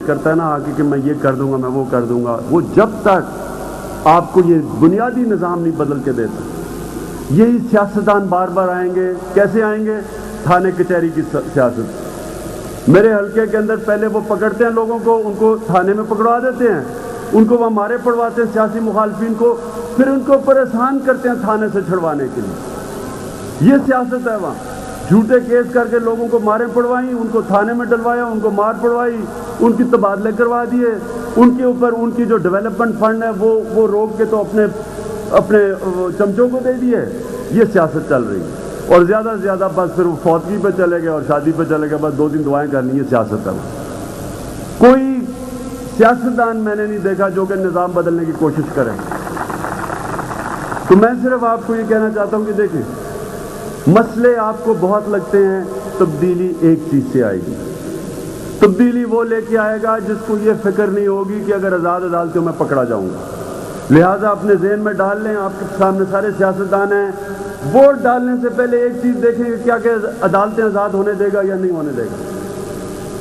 کرتا ہے نا آگے کہ میں یہ کر دوں گا، میں وہ کر دوں گا، وہ جب تک آپ کو یہ بنیادی نظام نہیں بدل کے دیتا، یہی سیاستدان بار بار آئیں گے. کیسے آئیں گے؟ تھانے کچہری کی سیاست. میرے حلقے کے اندر پہلے وہ پکڑتے ہیں لوگوں کو، ان کو تھانے میں پکڑوا دیتے ہیں، ان کو وہ مارے پڑواتے ہیں سیاسی مخالفین کو، پھر ان کو پریشان کرتے ہیں تھانے سے چھڑوانے کے لیے. یہ سیاست ہے وہاں. جھوٹے کیس کر کے لوگوں کو مارے پڑوائیں، ان کو تھانے میں ڈلوایا، ان کو مار پڑوائی، ان کی تبادلے کروا دیے، ان کے اوپر ان کی جو ڈیولپمنٹ فنڈ ہے وہ روک کے تو اپنے چمچوں کو دے دیے. یہ سیاست چل رہی ہے. اور زیادہ سے زیادہ بس پھر وہ فوتگی پہ چلے گئے اور شادی پہ چلے گئے، بس 2 دن دعائیں کرنی. یہ سیاست ہے. کوئی سیاستدان میں نے نہیں دیکھا جو کہ نظام بدلنے کی کوشش کرے. تو میں صرف آپ کو یہ کہنا چاہتا ہوں کہ دیکھیں، مسئلے آپ کو بہت لگتے ہیں، تبدیلی ایک چیز سے آئے گی. تبدیلی وہ لے کے آئے گا جس کو یہ فکر نہیں ہوگی کہ اگر آزاد عدالتوں میں پکڑا جاؤں گا. لہٰذا اپنے ذہن میں ڈال لیں، آپ کے سامنے سارے سیاستدان ہیں، ووٹ ڈالنے سے پہلے ایک چیز دیکھیں کہ کیا کہ عدالتیں آزاد ہونے دے گا یا نہیں ہونے دے گا.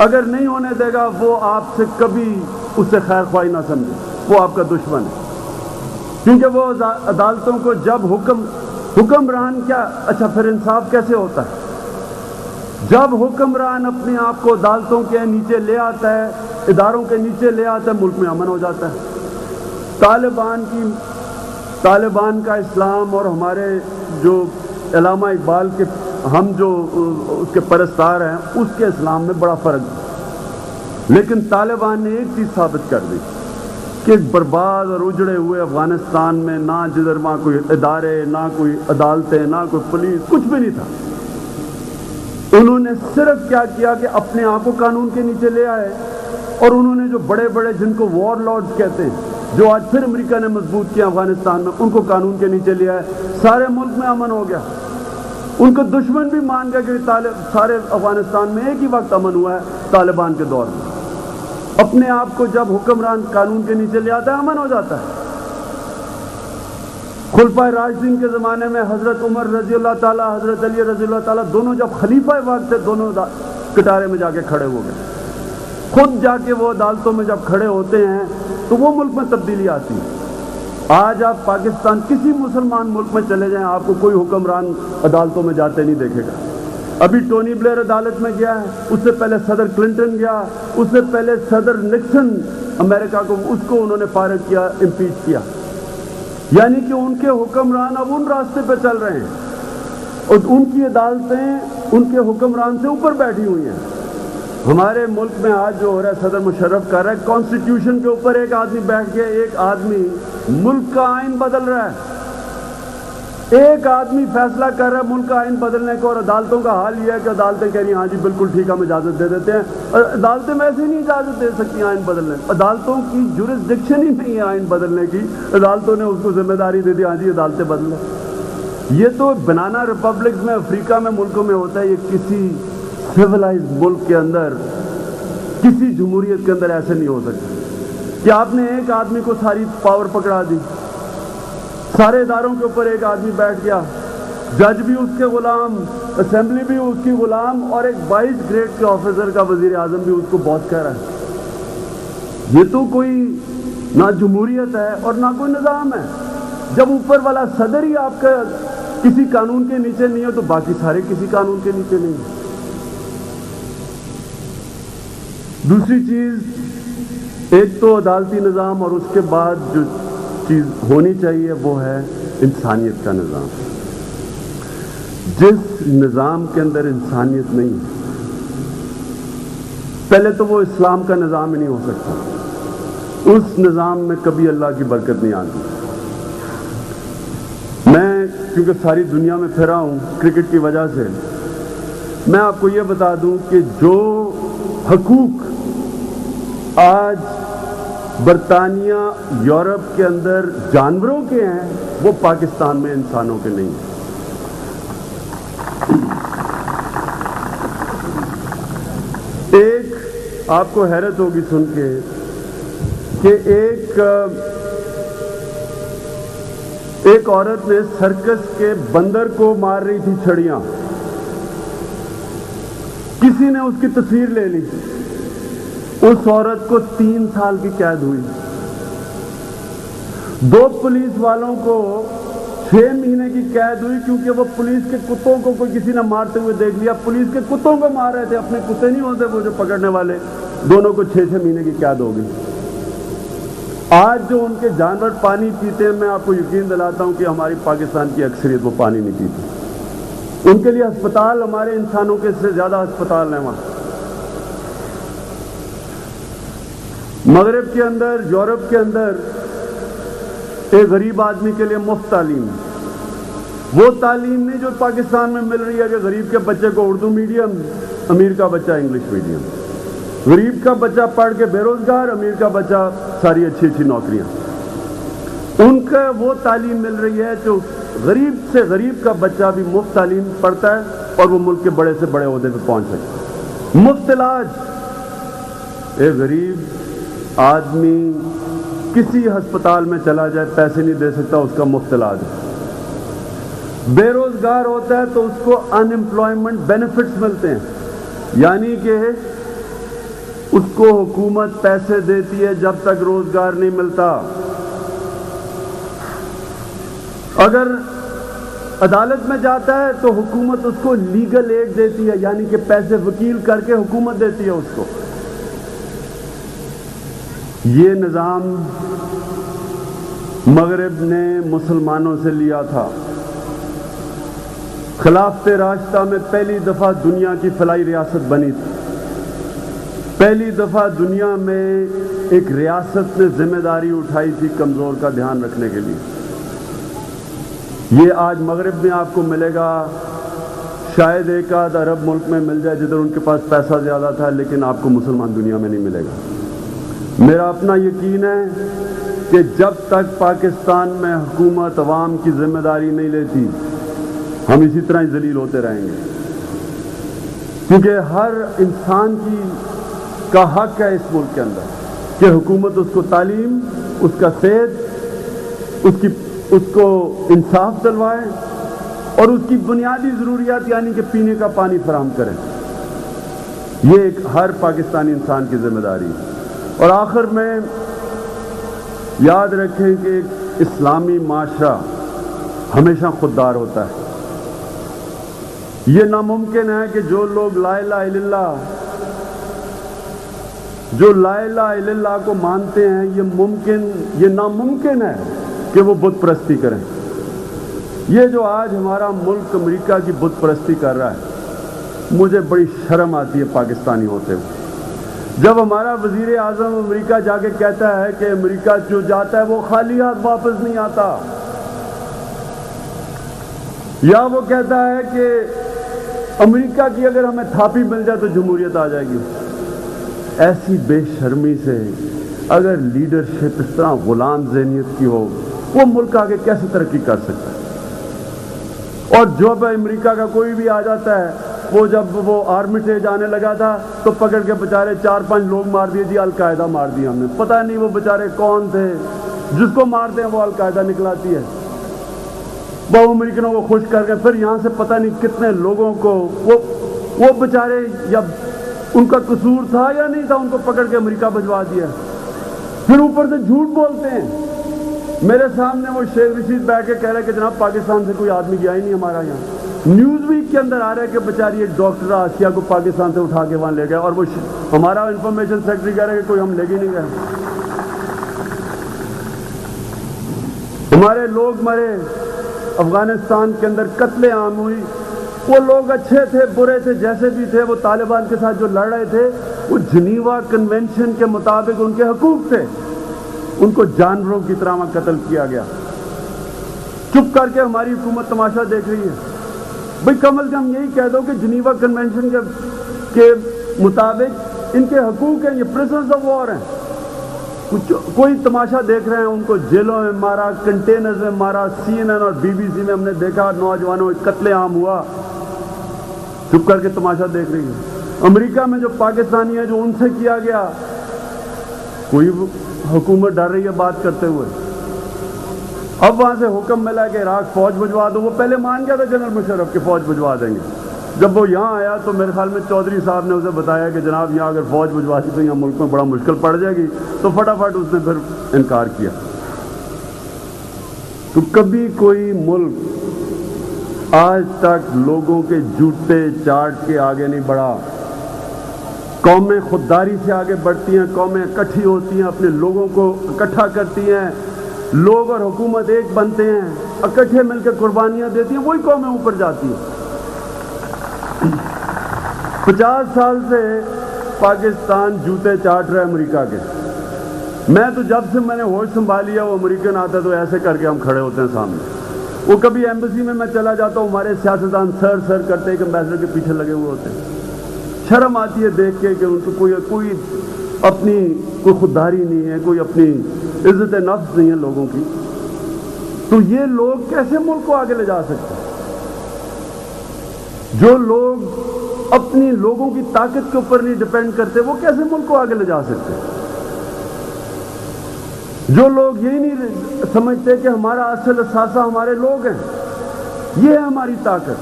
اگر نہیں ہونے دے گا وہ آپ سے کبھی اس سے خیر خواہی نہ سمجھے، وہ آپ کا دشمن ہے. کیونکہ وہ عدالتوں کو جب حکمران کیا، اچھا پھر انصاف کیسے ہوتا ہے؟ جب حکمران اپنے آپ کو عدالتوں کے نیچے لے آتا ہے، اداروں کے نیچے لے آتا ہے، ملک میں امن ہو جاتا ہے. طالبان کا اسلام اور ہمارے جو علامہ اقبال کے ہم جو اس کے پرستار ہیں، اس کے اسلام میں بڑا فرق ہے. لیکن طالبان نے ایک چیز ثابت کر دی کہ برباد اور اجڑے ہوئے افغانستان میں نہ جدھر وہاں کوئی ادارے، نہ کوئی عدالتیں، نہ کوئی پولیس، کچھ بھی نہیں تھا. انہوں نے صرف کیا کیا کہ اپنے آپ کو قانون کے نیچے لے آئے، اور انہوں نے جو بڑے بڑے جن کو وار لارڈز کہتے ہیں، جو آج پھر امریکہ نے مضبوط کیا افغانستان میں، ان کو قانون کے نیچے لے آئے. سارے ملک میں امن ہو گیا. ان کو دشمن بھی مان گیا کہ سارے افغانستان میں ایک ہی وقت امن ہوا ہے طالبان کے دور میں. اپنے آپ کو جب حکمران قانون کے نیچے لے آتا ہے، امن ہو جاتا ہے. خلفائے راشدین کے زمانے میں حضرت عمر رضی اللہ تعالیٰ، حضرت علی رضی اللہ تعالیٰ، دونوں جب خلیفہ وقت تھے، دونوں کٹارے میں جا کے کھڑے ہو گئے. خود جا کے وہ عدالتوں میں جب کھڑے ہوتے ہیں تو وہ ملک میں تبدیلی آتی ہے. آج آپ پاکستان کسی مسلمان ملک میں چلے جائیں، آپ کو کوئی حکمران عدالتوں میں جاتے نہیں دیکھے گا. ابھی ٹونی بلیئر عدالت میں گیا ہے، اس سے پہلے صدر کلنٹن گیا، اس سے پہلے صدر نکسن امریکہ کو، اس کو انہوں نے فارغ کیا، امپیچ کیا. یعنی کہ ان کے حکمران اب ان راستے پہ چل رہے ہیں، اور ان کی عدالتیں ان کے حکمران سے اوپر بیٹھی ہوئی ہیں. ہمارے ملک میں آج جو ہو رہا ہے، صدر مشرف کر رہا ہے، کانسٹیٹیوشن کے اوپر ایک آدمی بیٹھ کے ایک آدمی ملک کا آئین بدل رہا ہے. ایک آدمی فیصلہ کر رہا ہے ملک کا آئین بدلنے کو، اور عدالتوں کا حال یہ ہے کہ عدالتیں کہہ رہی ہیں ہاں جی بالکل ٹھیک، ہم اجازت دے دیتے ہیں. اور عدالتیں ویسے ہی نہیں اجازت دے سکتی آئین بدلنے. عدالتوں کی جورسڈکشن ہی نہیں ہے آئین بدلنے کی. عدالتوں نے اس کو ذمہ داری دے دی، ہاں جی عدالتیں بدلیں. یہ تو بنانا ریپبلکس میں، افریقہ میں، ملکوں میں ہوتا ہے. یہ کسی سویلائز ملک کے اندر، کسی جمہوریت کے اندر ایسے نہیں ہو سکتا کہ آپ نے ایک آدمی کو ساری پاور پکڑا دی، سارے اداروں کے اوپر ایک آدمی بیٹھ گیا، جج بھی اس کے غلام، اسمبلی بھی اس کی غلام، اور ایک 22 گریڈ کے آفیسر کا وزیر اعظم بھی اس کو باس کہہ رہا ہے. یہ تو کوئی نہ جمہوریت ہے اور نہ کوئی نظام ہے. جب اوپر والا صدر ہی آپ کا کسی قانون کے نیچے نہیں ہو تو باقی سارے کسی قانون کے نیچے نہیں ہیں. دوسری چیز، ایک تو عدالتی نظام، اور اس کے بعد جو چیز ہونی چاہیے وہ ہے انسانیت کا نظام. جس نظام کے اندر انسانیت نہیں ہے، پہلے تو وہ اسلام کا نظام ہی نہیں ہو سکتا. اس نظام میں کبھی اللہ کی برکت نہیں آتی. میں کیونکہ ساری دنیا میں پھرا ہوں کرکٹ کی وجہ سے، میں آپ کو یہ بتا دوں کہ جو حقوق آج برطانیہ، یورپ کے اندر جانوروں کے ہیں، وہ پاکستان میں انسانوں کے نہیں ہیں. ایک آپ کو حیرت ہوگی سن کے کہ ایک عورت نے سرکس کے بندر کو مار رہی تھی چھڑیاں. کسی نے اس کی تصویر لے لی، اس عورت کو 3 سال کی قید ہوئی. 2 پولیس والوں کو 6 مہینے کی قید ہوئی کیونکہ وہ پولیس کے کتوں کو کوئی کسی نے مارتے ہوئے دیکھ لیا. پولیس کے کتوں کو مار رہے تھے, اپنے کتے نہیں ہوتے وہ جو پکڑنے والے. دونوں کو 6 مہینے کی قید ہو گئی. آج جو ان کے جانور پانی پیتے ہیں, میں آپ کو یقین دلاتا ہوں کہ ہماری پاکستان کی اکثریت وہ پانی نہیں پیتی. ان کے لیے ہسپتال ہمارے انسانوں کے سے زیادہ ہسپتال ہیں وہاں. مغرب کے اندر, یورپ کے اندر ایک غریب آدمی کے لیے مفت تعلیم ہے. وہ تعلیم نہیں جو پاکستان میں مل رہی ہے کہ غریب کے بچے کو اردو میڈیم, امیر کا بچہ انگلش میڈیم. غریب کا بچہ پڑھ کے بے روزگار, امیر کا بچہ ساری اچھی نوکریاں. ان کا وہ تعلیم مل رہی ہے جو غریب سے غریب کا بچہ بھی مفت تعلیم پڑھتا ہے اور وہ ملک کے بڑے سے بڑے عہدے پہ پہنچ سکتا ہے. مفت علاج. ایک غریب آدمی کسی ہسپتال میں چلا جائے پیسے نہیں دے سکتا, اس کا مفت علاج ہے. بے روزگار ہوتا ہے تو اس کو ان امپلائمنٹ بینیفٹس ملتے ہیں, یعنی کہ اس کو حکومت پیسے دیتی ہے جب تک روزگار نہیں ملتا. اگر عدالت میں جاتا ہے تو حکومت اس کو لیگل ایڈ دیتی ہے, یعنی کہ پیسے وکیل کر کے حکومت دیتی ہے اس کو. یہ نظام مغرب نے مسلمانوں سے لیا تھا. خلافت راشدہ میں پہلی دفعہ دنیا کی فلاحی ریاست بنی تھی. پہلی دفعہ دنیا میں ایک ریاست نے ذمہ داری اٹھائی تھی کمزور کا دھیان رکھنے کے لیے. یہ آج مغرب میں آپ کو ملے گا, شاید ایک آدھ عرب ملک میں مل جائے جدھر ان کے پاس پیسہ زیادہ تھا, لیکن آپ کو مسلمان دنیا میں نہیں ملے گا. میرا اپنا یقین ہے کہ جب تک پاکستان میں حکومت عوام کی ذمہ داری نہیں لیتی, ہم اسی طرح ہی ذلیل ہوتے رہیں گے. کیونکہ ہر انسان کا حق ہے اس ملک کے اندر کہ حکومت اس کو تعلیم, اس کا صحت, اس کو انصاف دلوائے اور اس کی بنیادی ضروریات یعنی کہ پینے کا پانی فراہم کرے. یہ ایک ہر پاکستانی انسان کی ذمہ داری ہے. اور آخر میں یاد رکھیں کہ ایک اسلامی معاشرہ ہمیشہ خوددار ہوتا ہے. یہ ناممکن ہے کہ جو لوگ لا الہ الا اللہ, جو لا الہ الا اللہ کو مانتے ہیں, یہ ناممکن ہے کہ وہ بت پرستی کریں. یہ جو آج ہمارا ملک امریکہ کی بت پرستی کر رہا ہے, مجھے بڑی شرم آتی ہے پاکستانی ہوتے ہوئے. جب ہمارا وزیر اعظم امریکہ جا کے کہتا ہے کہ امریکہ جو جاتا ہے وہ خالی ہاتھ واپس نہیں آتا, یا وہ کہتا ہے کہ امریکہ کی اگر ہمیں تھاپی مل جائے تو جمہوریت آ جائے گی. ایسی بے شرمی سے اگر لیڈرشپ اس طرح غلام ذہنیت کی ہو, وہ ملک آگے کیسے ترقی کر سکتا ہے؟ اور جب امریکہ کا کوئی بھی آ جاتا ہے, وہ جب وہ آرمیٹیج آنے لگا تھا تو پکڑ کے بےچارے 4-5 لوگ مار دیے, جی القاعدہ مار دیا ہم نے. پتہ نہیں وہ بےچارے کون تھے, جس کو مارتے ہیں وہ القاعدہ نکلاتی ہے. وہ امریکنوں کو خوش کر کے پھر یہاں سے پتہ نہیں کتنے لوگوں کو وہ بےچارے, یا ان کا قصور تھا یا نہیں تھا, ان کو پکڑ کے امریکہ بھجوا دیا. پھر اوپر سے جھوٹ بولتے ہیں. میرے سامنے وہ شیخ رشید بیٹھ کے کہہ رہے کہ جناب پاکستان سے کوئی آدمی گیا ہی نہیں ہمارا یہاں. نیوز ویک کے اندر آ رہا ہے کہ بیچاری ایک ڈاکٹر آسیہ کو پاکستان سے اٹھا کے وہاں لے گئے, اور وہ ہمارا انفارمیشن سیکرٹری کہہ رہا ہے کہ کوئی ہم لے کے نہیں گئے. ہمارے لوگ مرے, افغانستان کے اندر قتل عام ہوئی. وہ لوگ اچھے تھے برے تھے جیسے بھی تھے, وہ طالبان کے ساتھ جو لڑ رہے تھے وہ جنیوا کنونشن کے مطابق ان کے حقوق تھے, ان کو جانوروں کی طرح قتل کیا گیا. چپ کر کے ہماری حکومت تماشا دیکھ رہی ہے. بھئی کم از کم یہی کہہ دو کہ جنیوا کنونشن کے مطابق ان کے حقوق ہیں, یہ پرزنرز آف وار ہیں. کوئی تماشا دیکھ رہے ہیں, ان کو جیلوں میں مارا, کنٹینرز میں مارا. CNN اور BBC میں ہم نے دیکھا نوجوانوں قتل عام ہوا, چپ کر کے تماشا دیکھ رہی ہے. امریکہ میں جو پاکستانی ہے جو ان سے کیا گیا, کوئی حکومت ڈر رہی ہے بات کرتے ہوئے. اب وہاں سے حکم ملا کہ عراق فوج بھجوا دو. وہ پہلے مان گیا تھا جنرل مشرف کہ فوج بھجوا دیں گے, جب وہ یہاں آیا تو میرے خیال میں چودھری صاحب نے اسے بتایا کہ جناب یہاں اگر فوج بھجواتی تو یہاں ملک میں بڑا مشکل پڑ جائے گی، تو فٹافٹ اس نے پھر انکار کیا۔ تو کبھی کوئی ملک آج تک لوگوں کے جوتے چاٹ کے آگے نہیں بڑھا۔ قومیں خودداری سے آگے بڑھتی ہیں، قومیں اکٹھی ہوتی ہیں، اپنے لوگوں کو اکٹھا کرتی ہیں، لوگ اور حکومت ایک بنتے ہیں، اکٹھے مل کے قربانیاں دیتی ہیں، وہی قومیں اوپر جاتی ہیں۔ 50 سال سے پاکستان جوتے چاٹ رہا ہے امریکہ کے۔ میں تو جب سے میں نے ہوش سنبھالی ہے، وہ امریکن آتا ہے تو ایسے کر کے ہم کھڑے ہوتے ہیں سامنے۔ وہ کبھی ایمبیسی میں چلا جاتا ہوں، ہمارے سیاستدان سر سر کرتے ایک امبیسڈر کے پیچھے لگے ہوئے ہوتے ہیں۔ شرم آتی ہے دیکھ کے کہ ان کو کوئی اپنی کوئی خودداری نہیں ہے، کوئی اپنی عزت نفس نہیں ہے لوگوں کی۔ تو یہ لوگ کیسے ملک کو آگے لے جا سکتے ہیں؟ جو لوگ اپنی لوگوں کی طاقت کے اوپر نہیں ڈیپینڈ کرتے، وہ کیسے ملک کو آگے لے جا سکتے ہیں؟ جو لوگ یہی نہیں سمجھتے کہ ہمارا اصل اثاثہ ہمارے لوگ ہیں، یہ ہے ہماری طاقت۔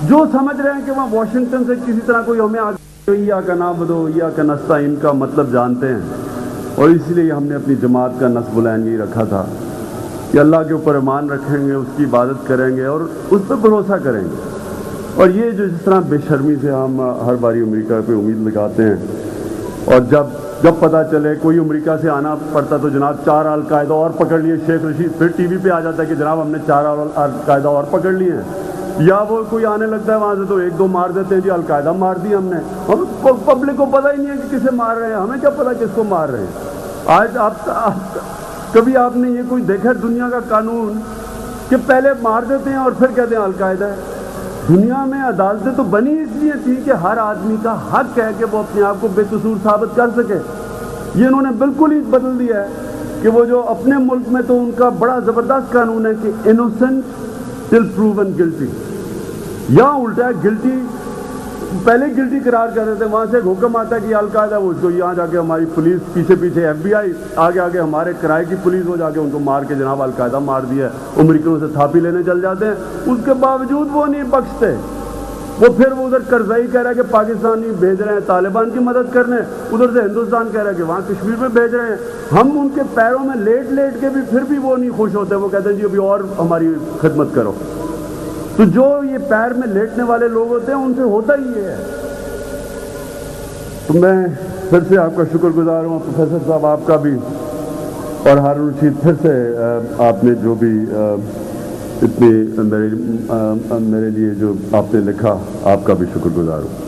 جو سمجھ رہے ہیں کہ وہاں واشنگٹن سے کسی طرح کوئی ہمیں آگے یا کا نعبدو یا کا نستعین کا مطلب جانتے ہیں، اور اسی لیے ہم نے اپنی جماعت کا نصب العین یہی رکھا تھا کہ اللہ کے اوپر ایمان رکھیں گے، اس کی عبادت کریں گے اور اس پہ بھروسہ کریں گے۔ اور یہ جو جس طرح بے شرمی سے ہم ہر باری امریکہ پہ امید لگاتے ہیں، اور جب پتہ چلے کوئی امریکہ سے آنا پڑتا تو جناب 4 القاعدہ اور پکڑ لیے، شیخ رشید پھر ٹی وی پہ آ جاتا ہے کہ جناب ہم نے 4 القاعدہ اور پکڑ لیے ہیں، یا وہ کوئی آنے لگتا ہے وہاں سے تو 1-2 مار دیتے ہیں، جی القاعدہ مار دی ہم نے۔ ہم پبلک کو پتہ ہی نہیں ہے کہ کسے مار رہے ہیں، ہمیں کیا پتہ کس کو مار رہے ہیں۔ آج کبھی آپ نے یہ کوئی دیکھا دنیا کا قانون کہ پہلے مار دیتے ہیں اور پھر کہتے ہیں القاعدہ ہے؟ دنیا میں عدالتیں تو بنی اس لیے تھی کہ ہر آدمی کا حق ہے کہ وہ اپنے آپ کو بے قصور ثابت کر سکے۔ یہ انہوں نے بالکل ہی بدل دیا ہے کہ وہ جو اپنے ملک میں تو ان کا بڑا زبردست قانون ہے کہ انوسنٹ ٹل پروون گلٹی، یا الٹا ہے گلٹی پہلے گلٹی قرار کر دیتے ہیں، وہاں سے ایک حکم آتا ہے کہ القاعدہ وہ اس کو یہاں جا کے ہماری پولیس پیچھے پیچھے FBI آگے ہمارے کرائے کی پولیس وہ جا کے ان کو مار کے جناب القاعدہ مار دیا ہے، امریکنوں سے تھاپی لینے چل جاتے ہیں۔ اس کے باوجود وہ نہیں بخشتے، وہ پھر وہ ادھر کرزئی کہہ رہا ہے کہ پاکستانی بھیج رہے ہیں طالبان کی مدد کرنے، ادھر سے ہندوستان کہہ رہا ہے کہ وہاں کشمیر میں بھیج رہے ہیں۔ ہم ان کے پیروں میں لیٹ کے بھی پھر بھی وہ نہیں خوش ہوتے، وہ کہتے ہیں جی ابھی اور ہماری خدمت کرو۔ تو جو یہ پیر میں لیٹنے والے لوگ ہوتے ہیں ان سے ہوتا ہی یہ ہے۔ تو میں پھر سے آپ کا شکر گزار ہوں، پروفیسر صاحب آپ کا بھی، اور ہارون رشید پھر سے آپ نے جو بھی اتنی میرے لیے جو آپ نے لکھا، آپ کا بھی شکر گزار ہوں۔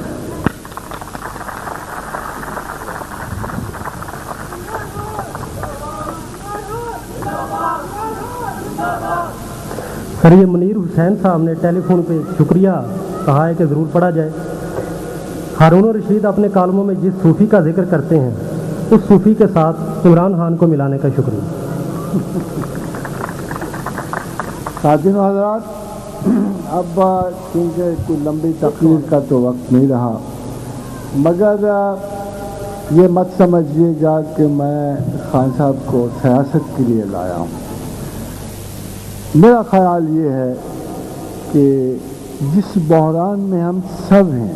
سر یہ منیر حسین صاحب نے ٹیلی فون پہ شکریہ کہا ہے کہ ضرور پڑھا جائے۔ ہارون رشید اپنے کالموں میں جس صوفی کا ذکر کرتے ہیں اس صوفی کے ساتھ عمران خان کو ملانے کا شکریہ۔ ساتھیوں حضرات، اب کیونکہ کوئی لمبی تقریر کا تو وقت نہیں رہا، مگر یہ مت سمجھیے گا کہ میں خان صاحب کو سیاست کے لیے لایا ہوں۔ میرا خیال یہ ہے کہ جس بحران میں ہم سب ہیں،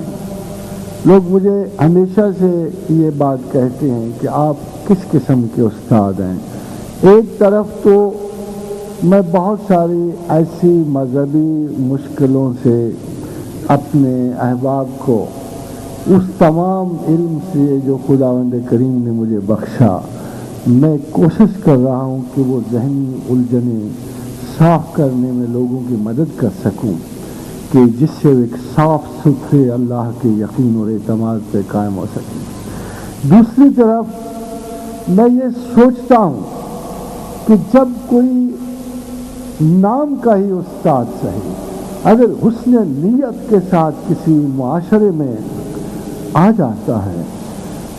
لوگ مجھے ہمیشہ سے یہ بات کہتے ہیں کہ آپ کس قسم کے استاد ہیں۔ ایک طرف تو میں بہت ساری ایسی مذہبی مشکلوں سے اپنے احباب کو اس تمام علم سے جو خداوند کریم نے مجھے بخشا، میں کوشش کر رہا ہوں کہ وہ ذہنی الجھنیں صاف کرنے میں لوگوں کی مدد کر سکوں، کہ جس سے وہ ایک صاف ستھرے اللہ کے یقین اور اعتماد پہ قائم ہو سکیں۔ دوسری طرف میں یہ سوچتا ہوں کہ جب کوئی نام کا ہی استاد صحیح اگر حسن نیت کے ساتھ کسی معاشرے میں آ جاتا ہے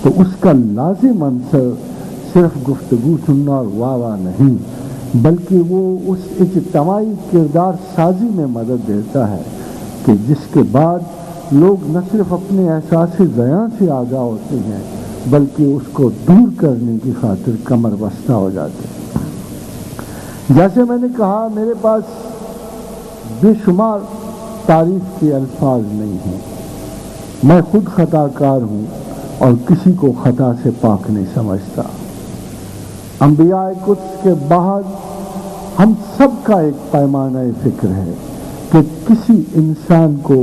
تو اس کا لازم عنصر صرف گفتگو سننا اور واہ واہ نہیں، بلکہ وہ اس اجتماعی کردار سازی میں مدد دیتا ہے کہ جس کے بعد لوگ نہ صرف اپنے احساس زیاں سے آگاہ ہوتے ہیں بلکہ اس کو دور کرنے کی خاطر کمر بستہ ہو جاتے ہیں۔ جیسے میں نے کہا، میرے پاس بے شمار تعریف کے الفاظ نہیں ہیں. میں خود خطا کار ہوں اور کسی کو خطا سے پاک نہیں سمجھتا. انبیاء قدس کے بعد ہم سب کا ایک پیمانہ فکر ہے کہ کسی انسان کو